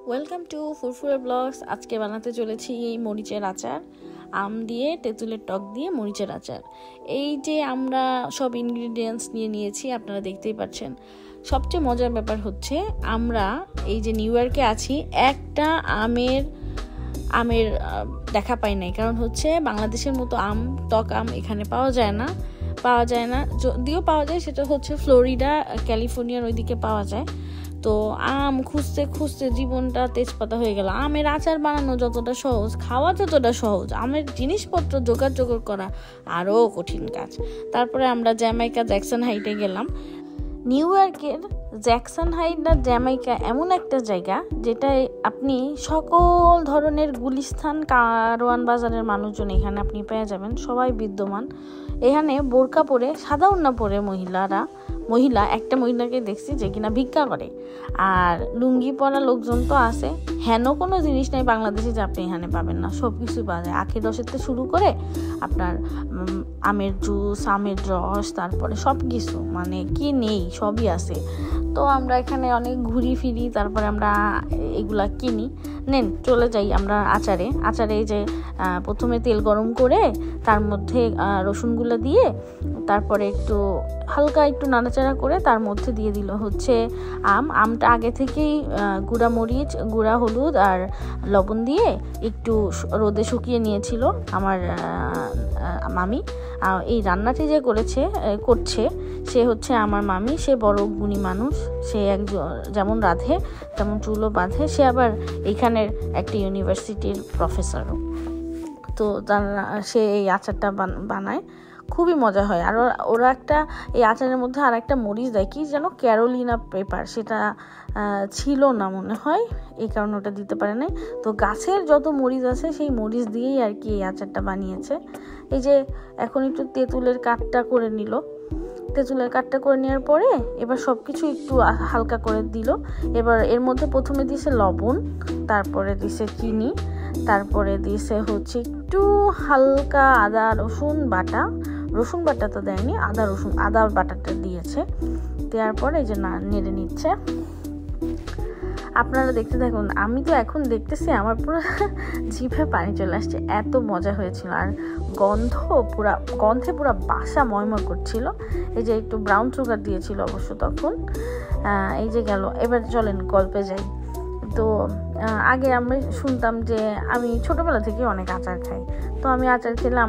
Welcome to ফুরফুরে blogs. আজকে বানাতে চলেছি এই মরিচের আচার, আম দিয়ে তেঁতুলের টক দিয়ে মরিচের আচার। এই যে আমরা সব ইনগ্রিডিয়েন্টস নিয়েছি, আপনারা দেখতেই পাচ্ছেন। সবচেয়ে মজার ব্যাপার হচ্ছে আমরা এই যে নিউ ইয়র্কে আছি, একটা আমের দেখা পাই নাই। কারণ হচ্ছে বাংলাদেশের মতো টক আম এখানে পাওয়া যায় না। যদিও পাওয়া যায় সেটা হচ্ছে ফ্লোরিডা, ক্যালিফোর্নিয়ার ওইদিকে পাওয়া যায়। তো আম খুঁজতে খুঁজতে জীবনটা তেজপাতা হয়ে গেল। আমের আচার বানানো যতটা সহজ, খাওয়া যতটা সহজ, আমের জিনিসপত্র জোগাড় করা আরও কঠিন কাজ। তারপরে আমরা জ্যামাইকা জ্যাকসন হাইটে গেলাম। নিউ ইয়র্কের জ্যাকসন হাইট আর জ্যামাইকা এমন একটা জায়গা যেটায় আপনি সকল ধরনের গুলিস্তান, কারওয়ান বাজারের মানুষজন এখানে আপনি পেয়ে যাবেন, সবাই বিদ্যমান। এখানে বোরকা পরে, সাদা ওড়না পরে একটা মহিলাকে দেখছি যে কিনা ভিক্ষা করে। আর লুঙ্গি পরা লোকজন তো আছে। হেন কোনো জিনিস নাই বাংলাদেশে যে আপনি এখানে পাবেন না, সব কিছু পাওয়া যায়। আখের রসের থেকে শুরু করে আপনার আমের জুস, আমের রস, তারপরে সব কিছু, মানে কি নেই সবই আছে। তো আমরা এখানে অনেক ঘুরি ফিরি, তারপরে আমরা এগুলা কিনি। চলে যাই আমরা আচারে। এই যে প্রথমে তেল গরম করে তার মধ্যে রসুনগুলো দিয়ে, তারপরে হালকা একটু নাড়াচাড়া করে তার মধ্যে দিয়ে দিল হচ্ছে আমটা আগে থেকেই গুঁড়া মরিচ, গুঁড়া হলুদ আর লবণ দিয়ে একটু রোদে শুকিয়ে নিয়েছিল আমার মামি। এই রান্নাটি যে করছে সে হচ্ছে আমার মামি। সে বড় গুণী মানুষ। সে যেমন রাঁধে তেমন চুলও বাঁধে। সে আবার এখানের একটা ইউনিভার্সিটির প্রফেসরও। তো সে এই আচারটা বানায়, খুবই মজা হয়। আর ওরা এই আচারের মধ্যে আর একটা মরিচ দেয়, কি যেন ক্যারোলিনা পেপার, সেটা ছিল না মনে হয়, এই কারণে ওটা দিতে পারে নাই। তো গাছের যত মরিচ আছে সেই মরিচ দিয়েই আর কি এই আচারটা বানিয়েছে। এই যে এখন একটু তেঁতুলের কাঠটা করে নিল। তেঁতুলের কাঠটা করে নেওয়ার পরে এবার সব কিছু একটু হালকা করে দিল। এবার এর মধ্যে প্রথমে দিয়েছে লবণ, তারপরে দিয়েছে চিনি, তারপরে দিয়েছে হচ্ছে একটু হালকা আদা রসুন বাটা তো দেয়নি, আদা বাটাটা দিয়েছে। দেওয়ার পরে এই যে নেড়ে নিচ্ছে। আপনারা দেখতে থাকুন। আমি তো এখন দেখতেছি আমার পুরো জিভে পানি চলে আসছে, এত মজা হয়েছিল। আর গন্ধে পুরো বাসা ময়ময় করছিল। এই যে একটু ব্রাউন সুগার দিয়েছিল অবশ্য তখন। এই যে গেল। এবার চলেন গল্পে যাই। তো আগে আমরা শুনতাম যে, আমি ছোটবেলা থেকে অনেক আচার খাই। তো আমি আচার খেলে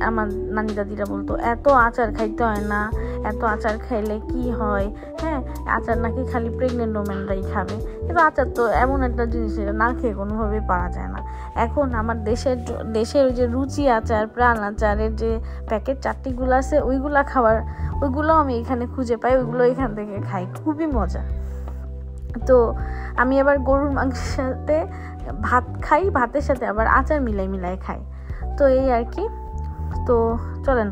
আমার নানি দাদিরা বলতো, এত আচার খাইতে হয় না, এত আচার খাইলে কি হয়, হ্যাঁ আচার নাকি খালি প্রেগনেন্ট ওমেনরাই খাবে। কিন্তু আচার তো এমন একটা জিনিস, না খেয়ে কোনোভাবেই পারা যায় না। এখন আমার দেশের যে রুচি আচার, প্রাণ আচারের যে প্যাকেট চারটিগুলো আছে, ওইগুলো আমি এখানে খুঁজে পাই, ওইগুলো এখান থেকে খাই, খুবই মজা। তো আমি আবার গরুর মাংসের সাথে ভাত খাই, ভাতের সাথে আবার আচার মিলাই খাই। তো এই আর কি। তো চলেন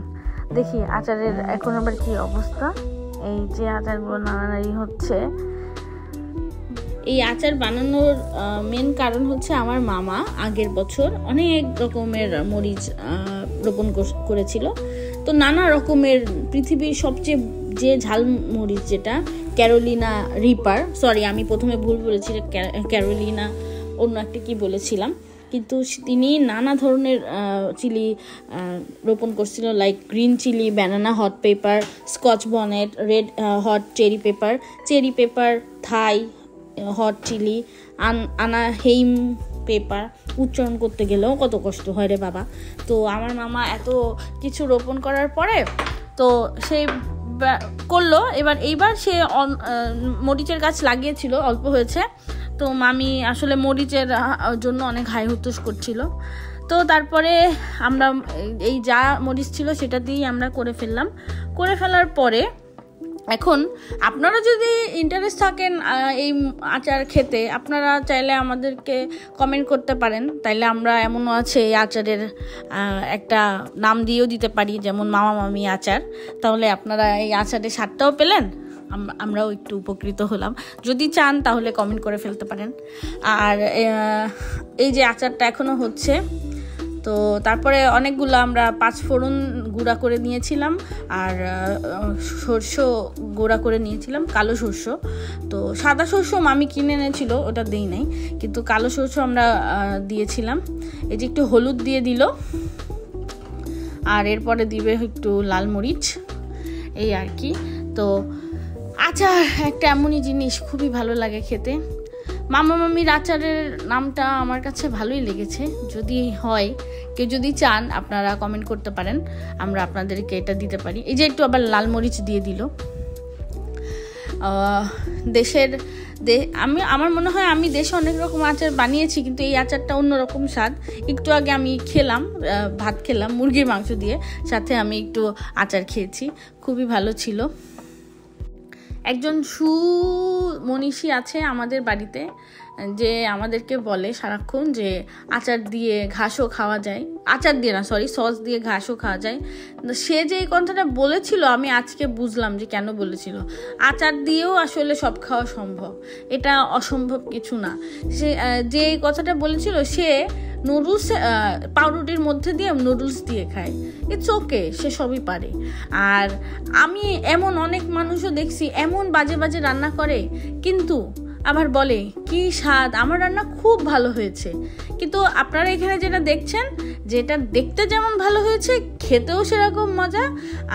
দেখি আচারের এখন আবার কি অবস্থা। এই যে আচারগুলো নাড়ানাড়ি হচ্ছে। এই আচার বানানোর মেন কারণ হচ্ছে আমার মামা আগের বছর অনেক রকমের মরিচ রোপণ করেছিল। তো নানা রকমের, পৃথিবীর সবচেয়ে যে ঝাল মরিচ যেটা ক্যারোলিনা রিপার, সরি আমি প্রথমে ভুল বলেছি, ক্যারোলিনা অন্য একটা কি বলেছিলাম। কিন্তু তিনি নানা ধরনের চিলি রোপণ করছিল, like green chilli, banana hot pepper, Scotch bonnet, red hot cherry pepper, Thai hot chilli, Anaheim pepper. উচ্চারণ করতে গেলেও কত কষ্ট হয় রে বাবা। তো আমার মামা এত কিছু রোপণ করার পরে তো সেই করলো। এইবার সে মরিচের গাছ লাগিয়েছিল, অল্প হয়েছে। তো মামি আসলে মরিচের জন্য অনেক হাই হুতাশ করছিল। তো তারপরে আমরা এই যা মরিচ ছিল সেটা দিয়েই আমরা করে ফেলার পরে এখন আপনারা যদি ইন্টারেস্ট থাকেন এই আচার খেতে, আপনারা চাইলে আমাদেরকে কমেন্ট করতে পারেন। তাইলে আমরা এমনও আছে এই আচারের একটা নাম দিয়েও দিতে পারি, যেমন মামা মামি আচার। তাহলে আপনারা এই আচারের স্বাদটাও পেলেন, আমরাও একটু উপকৃত হলাম। যদি চান তাহলে কমেন্ট করে ফেলতে পারেন। আর এই যে আচারটা এখনো হচ্ছে। তো তারপরে অনেকগুলো আমরা 5 ফোড়ন গুঁড়া করে নিয়েছিলাম, আর সর্ষ গুঁড়া করে নিয়েছিলাম, কালো সর্ষ। তো সাদা সর্ষ মামি কিনে এনেছিল, ওটা দেই নাই, কিন্তু কালো সর্ষ আমরা দিয়েছিলাম। এই যে একটু হলুদ দিয়ে দিল, আর এরপরে দিবে একটু লাল মরিচ, এই আর কি। তো আচার একটা এমনই জিনিস, খুবই ভালো লাগে খেতে। মামা মামির আচারের নামটা আমার কাছে ভালোই লেগেছে। যদি হয়, কেউ যদি চান আপনারা কমেন্ট করতে পারেন, আমরা আপনাদেরকে এটা দিতে পারি। এই যে একটু আবার লাল মরিচ দিয়ে দিল। আমার মনে হয় আমি দেশে অনেক রকম আচার বানিয়েছি, কিন্তু এই আচারটা অন্যরকম স্বাদ। একটু আগে আমি খেলাম, ভাত খেলাম মুরগির মাংস দিয়ে, সাথে আমি একটু আচার খেয়েছি, খুবই ভালো ছিল। একজন সুমনীষী আছে আমাদের বাড়িতে, যে আমাদেরকে বলে সারাক্ষণ যে আচার দিয়ে ঘাসও খাওয়া যায়, আচার দিয়ে না সরি, সস দিয়ে ঘাসও খাওয়া যায়। সে যে এই কথাটা বলেছিল আমি আজকে বুঝলাম যে কেন বলেছিল। আচার দিয়েও আসলে সব খাওয়া সম্ভব, এটা অসম্ভব কিছু না। সে যে এই কথাটা বলেছিল সে নুডলস পাউরুটির মধ্যে দিয়ে নুডলস দিয়ে খায়, ইটস ওকে, সে সবই পারে। আর আমি এমন অনেক মানুষও দেখছি এমন বাজে বাজে রান্না করে, কিন্তু আবার বলে কি স্বাদ, আমার রান্না খুব ভালো হয়েছে। কিন্তু আপনারা এখানে যেটা দেখছেন, যেটা দেখতে যেমন ভালো হয়েছে, খেতেও সেরকম মজা।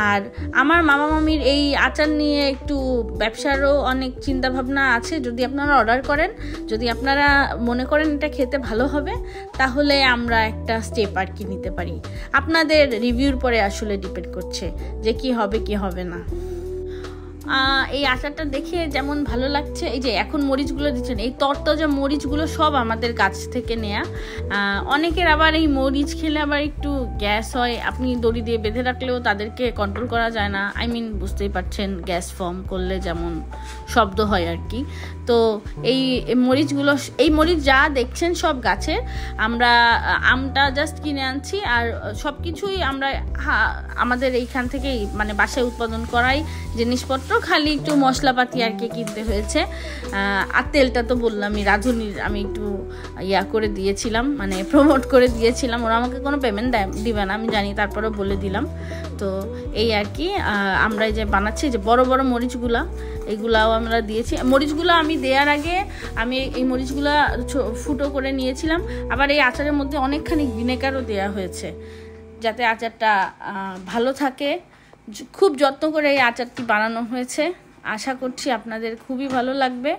আর আমার মামা মামির এই আচার নিয়ে একটু ব্যবসারও অনেক চিন্তা ভাবনা আছে। যদি আপনারা অর্ডার করেন, যদি আপনারা মনে করেন এটা খেতে ভালো হবে, তাহলে আমরা একটা স্টেপ আর কি নিতে পারি। আপনাদের রিভিউর পরে আসলে ডিপেন্ড করছে যে কি হবে কি হবে না। এই আচারটা দেখে যেমন ভালো লাগছে, এই যে এখন মরিচগুলো দিচ্ছেন, এই তরতাজা মরিচগুলো সব আমাদের গাছ থেকে নেয়া। অনেকের আবার এই মরিচ খেলে আবার একটু গ্যাস হয়, আপনি দড়ি দিয়ে বেঁধে রাখলেও তাদেরকে কন্ট্রোল করা যায় না। বুঝতেই পারছেন, গ্যাস ফর্ম করলে যেমন শব্দ হয় আর কি। তো এই মরিচগুলো, এই মরিচ যা দেখছেন সব গাছের। আমরা আমটা জাস্ট কিনে আনছি, আর সব কিছুই আমরা আমাদের এইখান থেকেই, মানে বাসায় উৎপাদন করাই জিনিসপত্র, খালি একটু মশলাপাতি আর কি কিনতে হয়েছে। আর তেলটা তো বললামই, রাঁধুনির আমি একটু করে দিয়েছিলাম, মানে প্রমোট করে দিয়েছিলাম। ওরা আমাকে কোনো পেমেন্ট দিবে না আমি জানি, তারপরে বলে দিলাম। তো এই আর কি, আমরা এই যে বানাচ্ছি, যে বড় বড় মরিচগুলা, এগুলাও আমরা দিয়েছি। মরিচগুলো আমি দেওয়ার আগে আমি এই মরিচগুলা ফুটো করে নিয়েছিলাম। আবার এই আচারের মধ্যে অনেকখানি ভিনেগারও দেওয়া হয়েছে, যাতে আচারটা ভালো থাকে। খুব যত্ন করে এই আচারটি বানানো হয়েছে। আশা করছি আপনাদের খুবই ভালো লাগবে,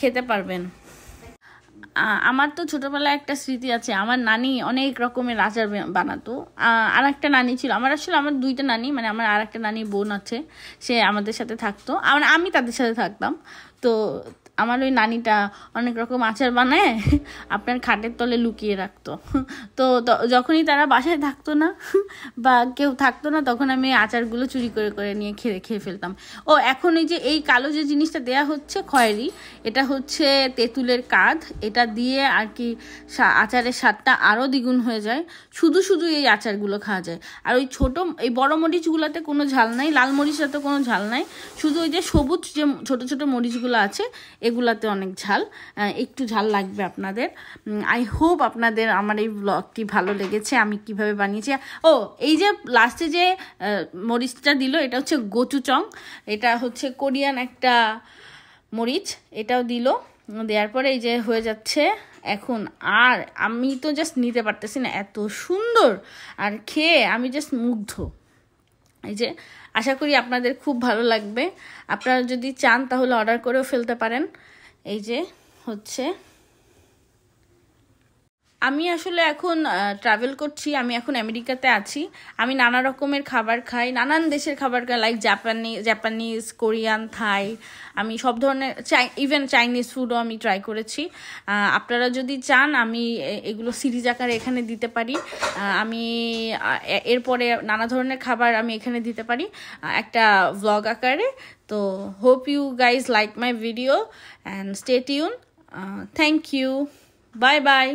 খেতে পারবেন। আমার তো ছোটোবেলায় একটা স্মৃতি আছে, আমার নানি অনেক রকমের আচার বানাতো। আর একটা নানি ছিল আমার, আসলে আমার দুইটা নানি, মানে আমার আর একটা নানি বোন আছে, সে আমাদের সাথে থাকতো, আমি তাদের সাথে থাকতাম। তো আমার ওই নানিটা অনেক রকম আচার বানায় আপনার খাটের তলে লুকিয়ে রাখতো। তো যখনই তারা বাসায় থাকতো না বা কেউ থাকতো না, তখন আমি আচারগুলো চুরি করে করে নিয়ে খেয়ে ফেলতাম। ও এখন এই যে এই কালো যে জিনিসটা দেয়া হচ্ছে খয়েরি, এটা হচ্ছে তেঁতুলের কাঁধ, এটা দিয়ে আর কি আচারের স্বাদটা আরও দ্বিগুণ হয়ে যায়। শুধু শুধু এই আচারগুলো খাওয়া যায়। আর ওই এই বড় মরিচগুলোতে কোনো ঝাল নাই, লাল মরিচটাতে কোনো ঝাল নাই, শুধু ওই যে সবুজ যে ছোট ছোট মরিচগুলো আছে এগুলাতে অনেক ঝাল, একটু ঝাল লাগবে আপনাদের। আই হোপ আপনাদের আমার এই ব্লগটি ভালো লেগেছে, আমি কিভাবে বানিয়েছি। ও এই যে লাস্টে যে মরিচটা দিল, এটা হচ্ছে গোচুচং, এটা হচ্ছে কোরিয়ান একটা মরিচ, এটাও দিল। দেওয়ার পরে এই যে হয়ে যাচ্ছে এখন। আর আমি তো জাস্ট নিতে পারতেছি না, এত সুন্দর, আর খেয়ে আমি জাস্ট মুগ্ধ। এই যে আশা করি আপনাদের খুব ভালো লাগবে। আপনারা যদি চান তাহলে অর্ডার করেও ফেলতে পারেন। এই যে হচ্ছে, আমি আসলে এখন ট্রাভেল করছি, আমি এখন আমেরিকাতে আছি। আমি নানা রকমের খাবার খাই, নানান দেশের খাবার খাই, লাইক জাপানিজ, কোরিয়ান, থাই, আমি সব ধরনের, ইভেন চাইনিজ ফুডও আমি ট্রাই করেছি। আপনারা যদি চান আমি এগুলো সিরিজ আকারে এখানে দিতে পারি। আমি এরপরে নানা ধরনের খাবার আমি এখানে দিতে পারি একটা ভ্লগ আকারে। তো hope you guys like my video and stay tune. Thank you, bye by.